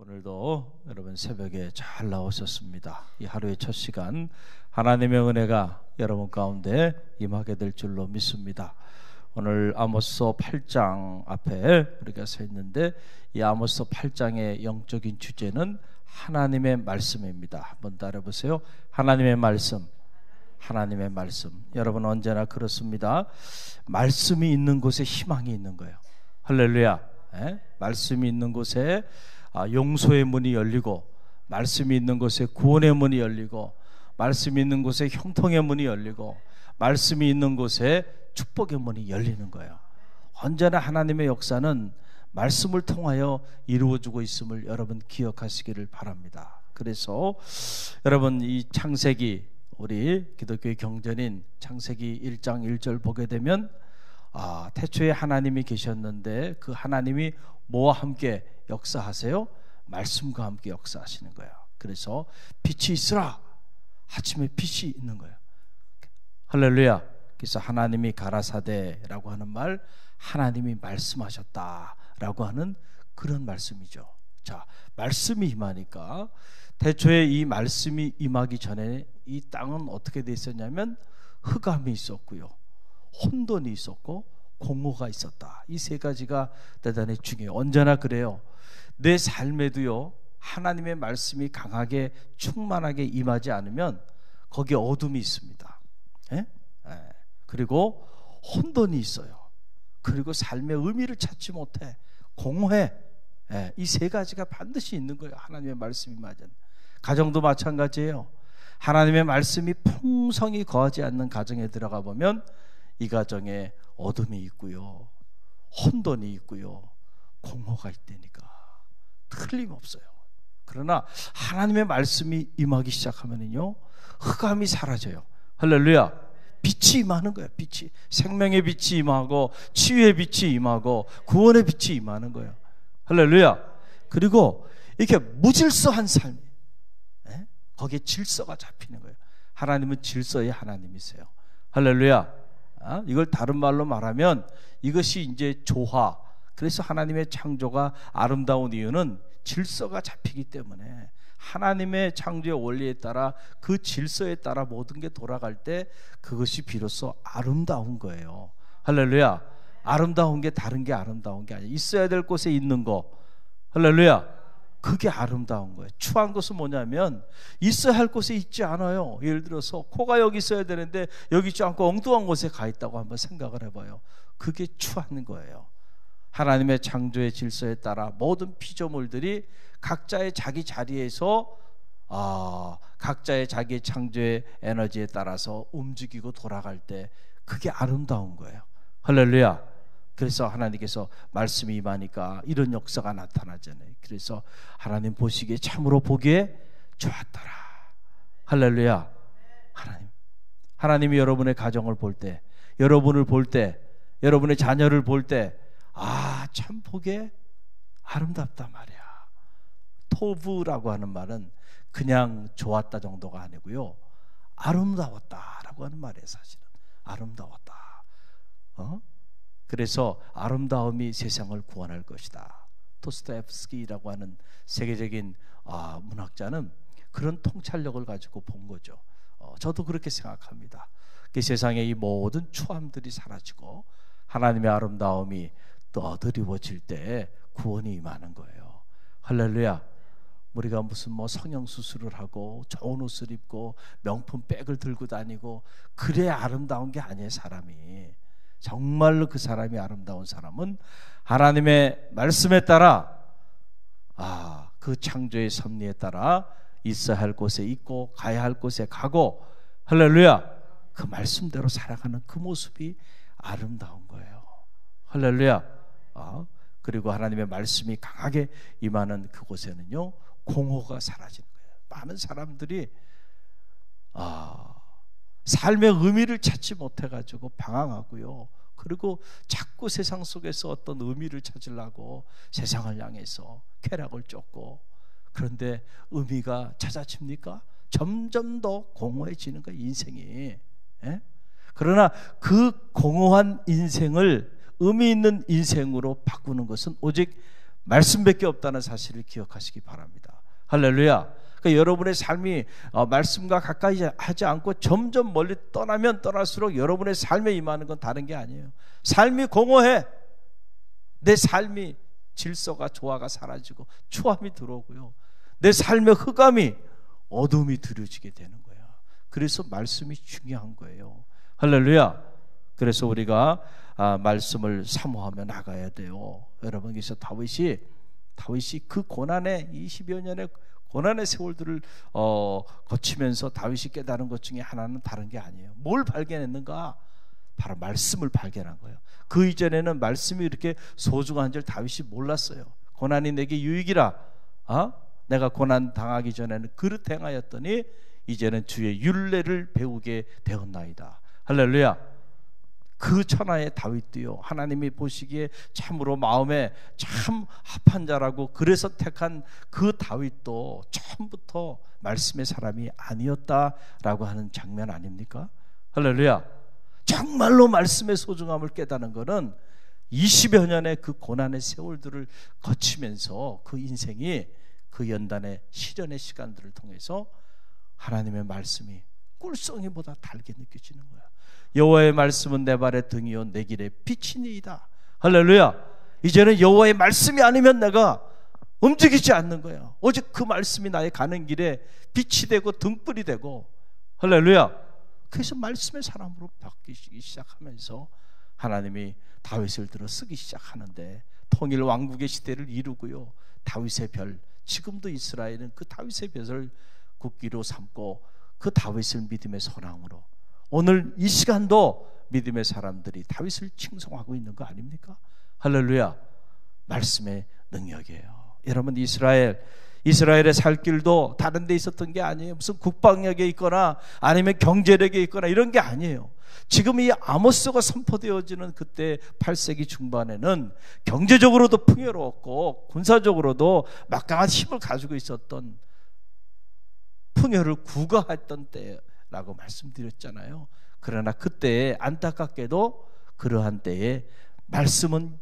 오늘도 여러분 새벽에 잘 나오셨습니다. 이 하루의 첫 시간 하나님의 은혜가 여러분 가운데 임하게 될 줄로 믿습니다. 오늘 아모스 8장 앞에 우리가 서 있는데 이 아모스 8장의 영적인 주제는 하나님의 말씀입니다. 한번 따라해보세요. 하나님의 말씀. 하나님의 말씀. 여러분 언제나 그렇습니다. 말씀이 있는 곳에 희망이 있는 거예요. 할렐루야. 말씀이 있는 곳에 용서의 문이 열리고, 말씀이 있는 곳에 구원의 문이 열리고, 말씀이 있는 곳에 형통의 문이 열리고, 말씀이 있는 곳에 축복의 문이 열리는 거예요. 언제나 하나님의 역사는 말씀을 통하여 이루어지고 있음을 여러분 기억하시기를 바랍니다. 그래서 여러분 이 창세기, 우리 기독교의 경전인 창세기 1장 1절 보게 되면 태초에 하나님이 계셨는데 그 하나님이 뭐와 함께 역사하세요? 말씀과 함께 역사하시는 거예요. 그래서 빛이 있으라. 아침에 빛이 있는 거예요. 할렐루야. 그래서 하나님이 가라사대라고 하는 말, 하나님이 말씀하셨다라고 하는 그런 말씀이죠. 자, 말씀이 임하니까 태초에 이 말씀이 임하기 전에 이 땅은 어떻게 돼 있었냐면 흑암이 있었고요, 혼돈이 있었고 공허가 있었다. 이 세 가지가 대단히 중요해요. 언제나 그래요. 내 삶에도요, 하나님의 말씀이 강하게 충만하게 임하지 않으면 거기에 어둠이 있습니다. 그리고 혼돈이 있어요. 그리고 삶의 의미를 찾지 못해 공허해. 이 세 가지가 반드시 있는 거예요. 하나님의 말씀이 맞은 가정도 마찬가지예요. 하나님의 말씀이 풍성히 거하지 않는 가정에 들어가 보면 이 가정에 어둠이 있고요, 혼돈이 있고요, 공허가 있다니까. 틀림없어요. 그러나 하나님의 말씀이 임하기 시작하면요, 흑암이 사라져요. 할렐루야. 빛이 임하는 거예요. 빛이, 생명의 빛이 임하고 치유의 빛이 임하고 구원의 빛이 임하는 거예요. 할렐루야. 그리고 이렇게 무질서한 삶, 거기에 질서가 잡히는 거예요. 하나님은 질서의 하나님이세요. 할렐루야. 이걸 다른 말로 말하면 이것이 이제 조화. 그래서 하나님의 창조가 아름다운 이유는 질서가 잡히기 때문에, 하나님의 창조의 원리에 따라 그 질서에 따라 모든 게 돌아갈 때 그것이 비로소 아름다운 거예요. 할렐루야. 아름다운 게 다른 게 아름다운 게 아니에요. 있어야 될 곳에 있는 거, 할렐루야, 그게 아름다운 거예요. 추한 것은 뭐냐면 있어야 할 곳에 있지 않아요. 예를 들어서 코가 여기 있어야 되는데 여기 있지 않고 엉뚱한 곳에 가 있다고 한번 생각을 해봐요. 그게 추한 거예요. 하나님의 창조의 질서에 따라 모든 피조물들이 각자의 자기 자리에서 각자의 자기 창조의 에너지에 따라서 움직이고 돌아갈 때 그게 아름다운 거예요. 할렐루야. 그래서 하나님께서 말씀이 임하니까 이런 역사가 나타나잖아요. 그래서 하나님 보시기에 참으로 보기에 좋았더라. 할렐루야. 하나님이 여러분의 가정을 볼 때, 여러분을 볼 때, 여러분의 자녀를 볼 때, 참 보기에 아름답다 말이야. 토부라고 하는 말은 그냥 좋았다 정도가 아니고요, 아름다웠다라고 하는 말이에요. 사실은 아름다웠다. 그래서 아름다움이 세상을 구원할 것이다. 도스토옙스키라고 하는 세계적인 문학자는 그런 통찰력을 가지고 본 거죠. 저도 그렇게 생각합니다. 그 세상의 이 모든 추함들이 사라지고 하나님의 아름다움이 떠드리워질 때 구원이 임하는 거예요. 할렐루야. 우리가 무슨 성형수술을 하고 좋은 옷을 입고 명품 백을 들고 다니고 그래야 아름다운 게 아니에요. 사람이 정말로 그 사람이 아름다운 사람은 하나님의 말씀에 따라 그 창조의 섭리에 따라 있어야 할 곳에 있고 가야 할 곳에 가고, 할렐루야, 그 말씀대로 살아가는 그 모습이 아름다운 거예요. 할렐루야. 그리고 하나님의 말씀이 강하게 임하는 그곳에는요, 공허가 사라지는 거예요. 많은 사람들이 삶의 의미를 찾지 못해가지고 방황하고요, 그리고 자꾸 세상 속에서 어떤 의미를 찾으려고 세상을 향해서 쾌락을 쫓고, 그런데 의미가 찾아집니까? 점점 더 공허해지는 거예요, 인생이. 그러나 그 공허한 인생을 의미 있는 인생으로 바꾸는 것은 오직 말씀밖에 없다는 사실을 기억하시기 바랍니다. 할렐루야. 그러니까 여러분의 삶이 말씀과 가까이 하지 않고 점점 멀리 떠나면 떠날수록 여러분의 삶에 임하는 건 다른 게 아니에요. 삶이 공허해. 내 삶이 질서가 조화가 사라지고 추함이 들어오고요. 내 삶의 흑암이 어둠이 들여지게 되는 거예요. 그래서 말씀이 중요한 거예요. 할렐루야. 그래서 우리가 말씀을 사모하며 나가야 돼요. 여러분, 그래서 다윗이 그 고난의 20여 년의 고난의 세월들을 거치면서 다윗이 깨달은 것 중에 하나는 다른 게 아니에요. 뭘 발견했는가? 바로 말씀을 발견한 거예요. 그 이전에는 말씀이 이렇게 소중한 줄 다윗이 몰랐어요. 고난이 내게 유익이라. 내가 고난 당하기 전에는 그릇 행하였더니 이제는 주의 율례를 배우게 되었나이다. 할렐루야. 그 천하의 다윗도요, 하나님이 보시기에 참으로 마음에 참 합한 자라고 그래서 택한 그 다윗도 처음부터 말씀의 사람이 아니었다라고 하는 장면 아닙니까? 할렐루야. 정말로 말씀의 소중함을 깨닫는 것은 20여 년의 그 고난의 세월들을 거치면서 그 인생이 그 연단의 시련의 시간들을 통해서 하나님의 말씀이 꿀송이보다 달게 느껴지는 거야. 여호와의 말씀은 내 발의 등이요 내 길의 빛이니이다. 할렐루야. 이제는 여호와의 말씀이 아니면 내가 움직이지 않는 거야. 오직 그 말씀이 나의 가는 길에 빛이 되고 등불이 되고. 할렐루야. 그래서 말씀의 사람으로 바뀌기 시작하면서 하나님이 다윗을 들어 쓰기 시작하는데 통일 왕국의 시대를 이루고요, 다윗의 별, 지금도 이스라엘은 그 다윗의 별을 국기로 삼고 그 다윗을 믿음의 선왕으로, 오늘 이 시간도 믿음의 사람들이 다윗을 칭송하고 있는 거 아닙니까? 할렐루야. 말씀의 능력이에요. 여러분, 이스라엘의 살 길도 다른 데 있었던 게 아니에요. 무슨 국방력에 있거나 아니면 경제력에 있거나 이런 게 아니에요. 지금 이 아모스가 선포되어지는 그때 8세기 중반에는 경제적으로도 풍요로웠고 군사적으로도 막강한 힘을 가지고 있었던, 풍요를 구가했던 때라고 말씀드렸잖아요. 그러나 그때에 안타깝게도 그러한 때에 말씀은,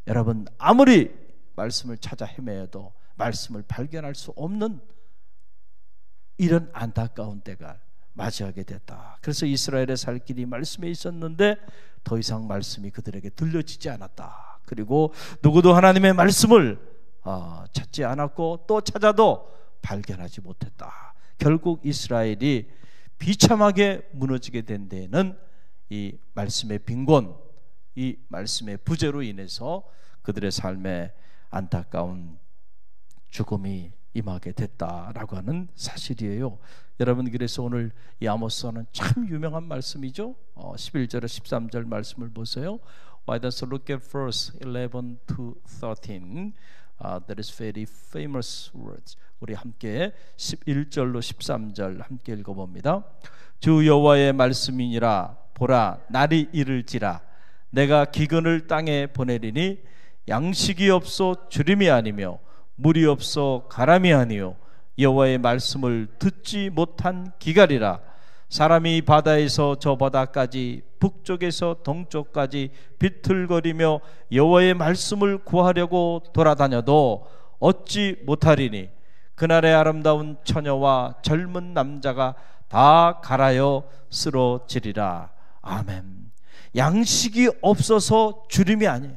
여러분, 아무리 말씀을 찾아 헤매어도 말씀을 발견할 수 없는 이런 안타까운 때가 맞이하게 됐다. 그래서 이스라엘의 살 길이 말씀에 있었는데 더 이상 말씀이 그들에게 들려지지 않았다. 그리고 누구도 하나님의 말씀을 찾지 않았고 또 찾아도 발견하지 못했다. 결국 이스라엘이 비참하게 무너지게 된 데에는 이 말씀의 빈곤, 이 말씀의 부재로 인해서 그들의 삶에 안타까운 죽음이 임하게 됐다라고 하는 사실이에요. 여러분, 그래서 오늘 이 아모스는 참 유명한 말씀이죠. 11절 13절 말씀을 보세요. Why does look at verse 11 to 13? That is very famous words. 우리 함께 11절로 13절 함께 읽어봅니다. 주 여호와의 말씀이니라. 보라, 날이 이를지라. 내가 기근을 땅에 보내리니 양식이 없어 주림이 아니며 물이 없어 가람이 아니요 여호와의 말씀을 듣지 못한 기갈이라. 사람이 바다에서 저 바다까지 북쪽에서 동쪽까지 비틀거리며 여호와의 말씀을 구하려고 돌아다녀도 얻지 못하리니 그날의 아름다운 처녀와 젊은 남자가 다 갈아여 쓰러지리라. 아멘. 양식이 없어서 주림이 아니에요.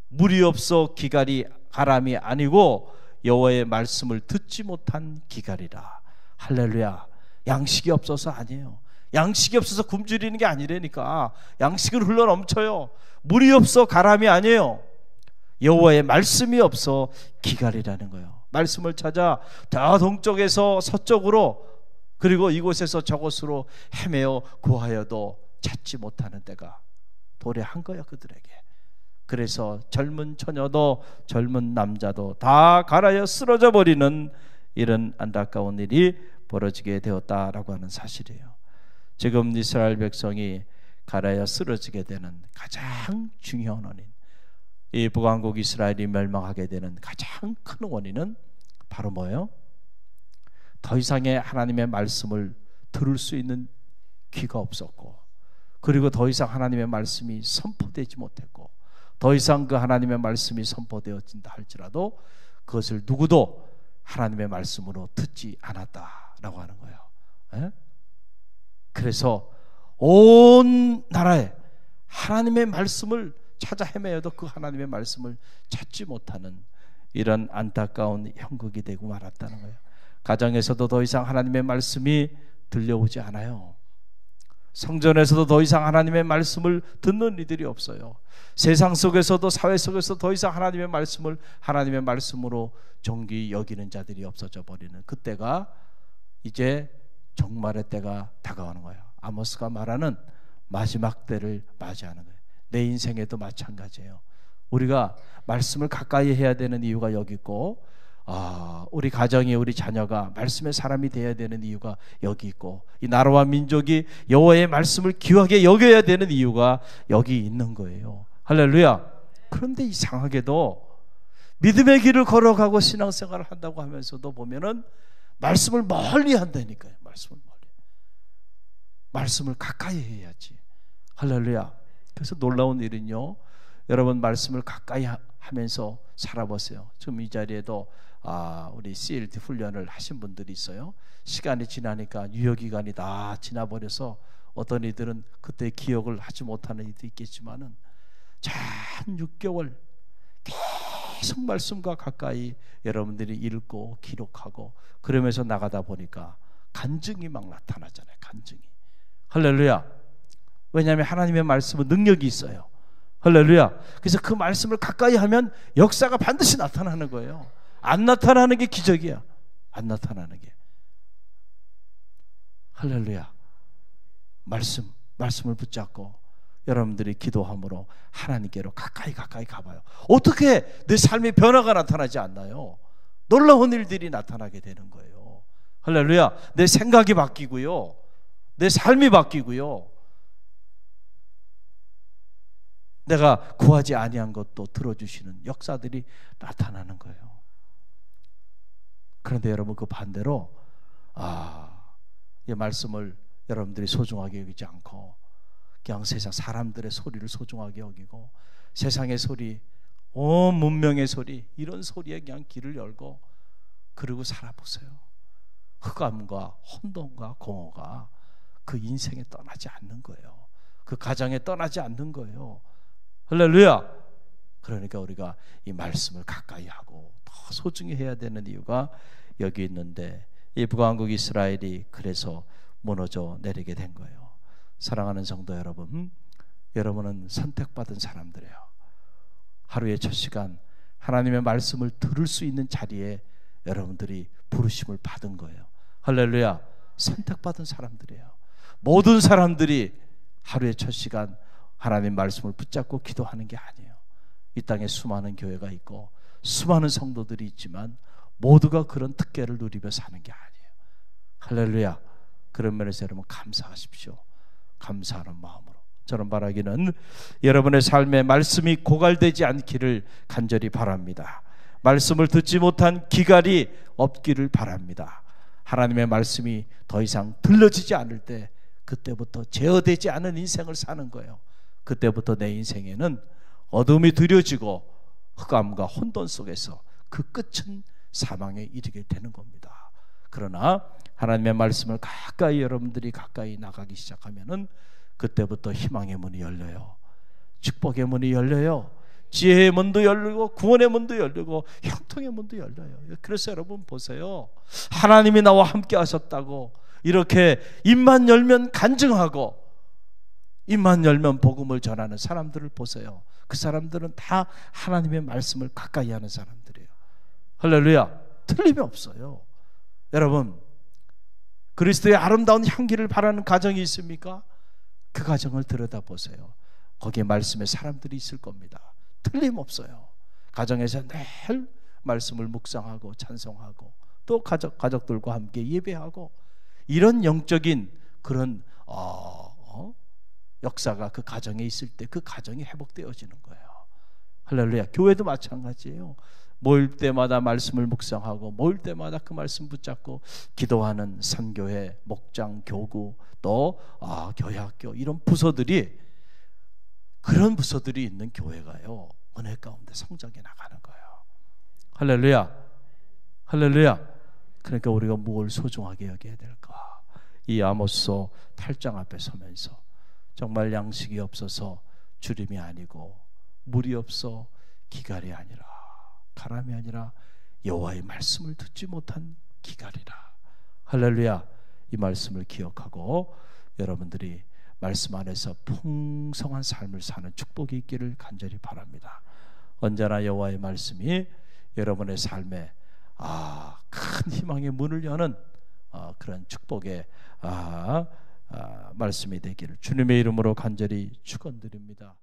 물이 없어 기갈이 가람이 아니고 여호와의 말씀을 듣지 못한 기갈이라. 할렐루야. 양식이 없어서 아니에요. 양식이 없어서 굶주리는 게 아니라니까. 양식은 흘러넘쳐요. 물이 없어 가람이 아니에요. 여호와의 말씀이 없어 기갈이라는 거예요. 말씀을 찾아 더 동쪽에서 서쪽으로, 그리고 이곳에서 저곳으로 헤매어 구하여도 찾지 못하는 때가 도래한 거예요, 그들에게. 그래서 젊은 처녀도 젊은 남자도 다 갈아여 쓰러져 버리는 이런 안타까운 일이 벌어지게 되었다라고 하는 사실이에요. 지금 이스라엘 백성이 갈아여 쓰러지게 되는 가장 중요한 원인, 이 북왕국 이스라엘이 멸망하게 되는 가장 큰 원인은 바로 뭐예요? 더 이상의 하나님의 말씀을 들을 수 있는 귀가 없었고, 그리고 더 이상 하나님의 말씀이 선포되지 못했고, 더 이상 그 하나님의 말씀이 선포되어진다 할지라도 그것을 누구도 하나님의 말씀으로 듣지 않았다라고 하는 거예요. 예? 그래서 온 나라에 하나님의 말씀을 찾아 헤매어도 그 하나님의 말씀을 찾지 못하는 이런 안타까운 형국이 되고 말았다는 거예요. 가정에서도 더 이상 하나님의 말씀이 들려오지 않아요. 성전에서도 더 이상 하나님의 말씀을 듣는 이들이 없어요. 세상 속에서도 사회 속에서 더 이상 하나님의 말씀을 하나님의 말씀으로 존귀 여기는 자들이 없어져 버리는 그때가 이제 종말의 때가 다가오는 거예요. 아모스가 말하는 마지막 때를 맞이하는 거예요. 내 인생에도 마찬가지예요. 우리가 말씀을 가까이 해야 되는 이유가 여기 있고, 우리 가정이, 우리 자녀가 말씀의 사람이 되어야 되는 이유가 여기 있고, 이 나라와 민족이 여호와의 말씀을 귀하게 여겨야 되는 이유가 여기 있는 거예요. 할렐루야. 그런데 이상하게도 믿음의 길을 걸어가고 신앙생활을 한다고 하면서도 보면은 말씀을 멀리 한다니까요. 말씀을 멀리. 말씀을 가까이 해야지. 할렐루야. 그래서 놀라운 일은요, 여러분 말씀을 가까이 하면서 살아보세요. 지금 이 자리에도 우리 CLT 훈련을 하신 분들이 있어요. 시간이 지나니까 유효기간이 다 지나버려서 어떤 이들은 그때 기억을 하지 못하는 이들이 있겠지만은 한 6개월 계속 말씀과 가까이 여러분들이 읽고 기록하고 그러면서 나가다 보니까 간증이 막 나타나잖아요. 간증이. 할렐루야. 왜냐하면 하나님의 말씀은 능력이 있어요. 할렐루야. 그래서 그 말씀을 가까이 하면 역사가 반드시 나타나는 거예요. 안 나타나는 게 기적이야. 안 나타나는 게. 할렐루야. 말씀을 붙잡고 여러분들이 기도함으로 하나님께로 가까이 가봐요. 어떻게 내 삶의 변화가 나타나지 않나요? 놀라운 일들이 나타나게 되는 거예요. 할렐루야. 내 생각이 바뀌고요, 내 삶이 바뀌고요, 내가 구하지 아니한 것도 들어주시는 역사들이 나타나는 거예요. 그런데 여러분, 그 반대로 이 말씀을 여러분들이 소중하게 여기지 않고 그냥 세상 사람들의 소리를 소중하게 여기고 세상의 소리, 온 문명의 소리, 이런 소리에 그냥 길을 열고 그러고 살아보세요. 흑암과 혼돈과 공허가 그 인생에 떠나지 않는 거예요. 그 가정에 떠나지 않는 거예요. 할렐루야. 그러니까 우리가 이 말씀을 가까이 하고 더 소중히 해야 되는 이유가 여기 있는데, 이 북왕국 이스라엘이 그래서 무너져 내리게 된 거예요. 사랑하는 성도 여러분, 여러분은 선택받은 사람들이에요. 하루의 첫 시간 하나님의 말씀을 들을 수 있는 자리에 여러분들이 부르심을 받은 거예요. 할렐루야. 선택받은 사람들이에요. 모든 사람들이 하루의 첫 시간 하나님의 말씀을 붙잡고 기도하는 게 아니에요. 이 땅에 수많은 교회가 있고 수많은 성도들이 있지만 모두가 그런 특권을 누리며 사는 게 아니에요. 할렐루야. 그런 면에서 여러분 감사하십시오. 감사하는 마음으로. 저는 바라기는 여러분의 삶에 말씀이 고갈되지 않기를 간절히 바랍니다. 말씀을 듣지 못한 기갈이 없기를 바랍니다. 하나님의 말씀이 더 이상 들려지지 않을 때 그때부터 제어되지 않은 인생을 사는 거예요. 그때부터 내 인생에는 어둠이 드려지고 흑암과 혼돈 속에서 그 끝은 사망에 이르게 되는 겁니다. 그러나 하나님의 말씀을 여러분들이 가까이 나가기 시작하면은 그때부터 희망의 문이 열려요. 축복의 문이 열려요. 지혜의 문도 열리고 구원의 문도 열리고 형통의 문도 열려요. 그래서 여러분 보세요. 하나님이 나와 함께 하셨다고 이렇게 입만 열면 간증하고 입만 열면 복음을 전하는 사람들을 보세요. 그 사람들은 다 하나님의 말씀을 가까이 하는 사람들이에요. 할렐루야. 틀림이 없어요. 여러분, 그리스도의 아름다운 향기를 바라는 가정이 있습니까? 그 가정을 들여다보세요. 거기에 말씀의 사람들이 있을 겁니다. 틀림없어요. 가정에서 늘 말씀을 묵상하고 찬송하고 또 가족들과 함께 예배하고 이런 영적인 그런 역사가 그 가정에 있을 때 그 가정이 회복되어지는 거예요. 할렐루야. 교회도 마찬가지예요. 모일 때마다 말씀을 묵상하고 모일 때마다 그 말씀 붙잡고 기도하는 선교회, 목장, 교구 또 교회학교 이런 부서들이 그런 부서들이 있는 교회가요, 은혜 가운데 성장해 나가는 거예요. 할렐루야, 할렐루야. 그러니까 우리가 뭘 소중하게 여겨야 될까? 이 아모스서 8장 앞에 서면서 정말 양식이 없어서 주림이 아니고 물이 없어 기갈이 아니라 가람이 아니라 여호와의 말씀을 듣지 못한 기갈이라. 할렐루야. 이 말씀을 기억하고 여러분들이 말씀 안에서 풍성한 삶을 사는 축복이 있기를 간절히 바랍니다. 언제나 여호와의 말씀이 여러분의 삶에 큰 희망의 문을 여는 그런 축복의 말씀이 되기를 주님의 이름으로 간절히 축원드립니다.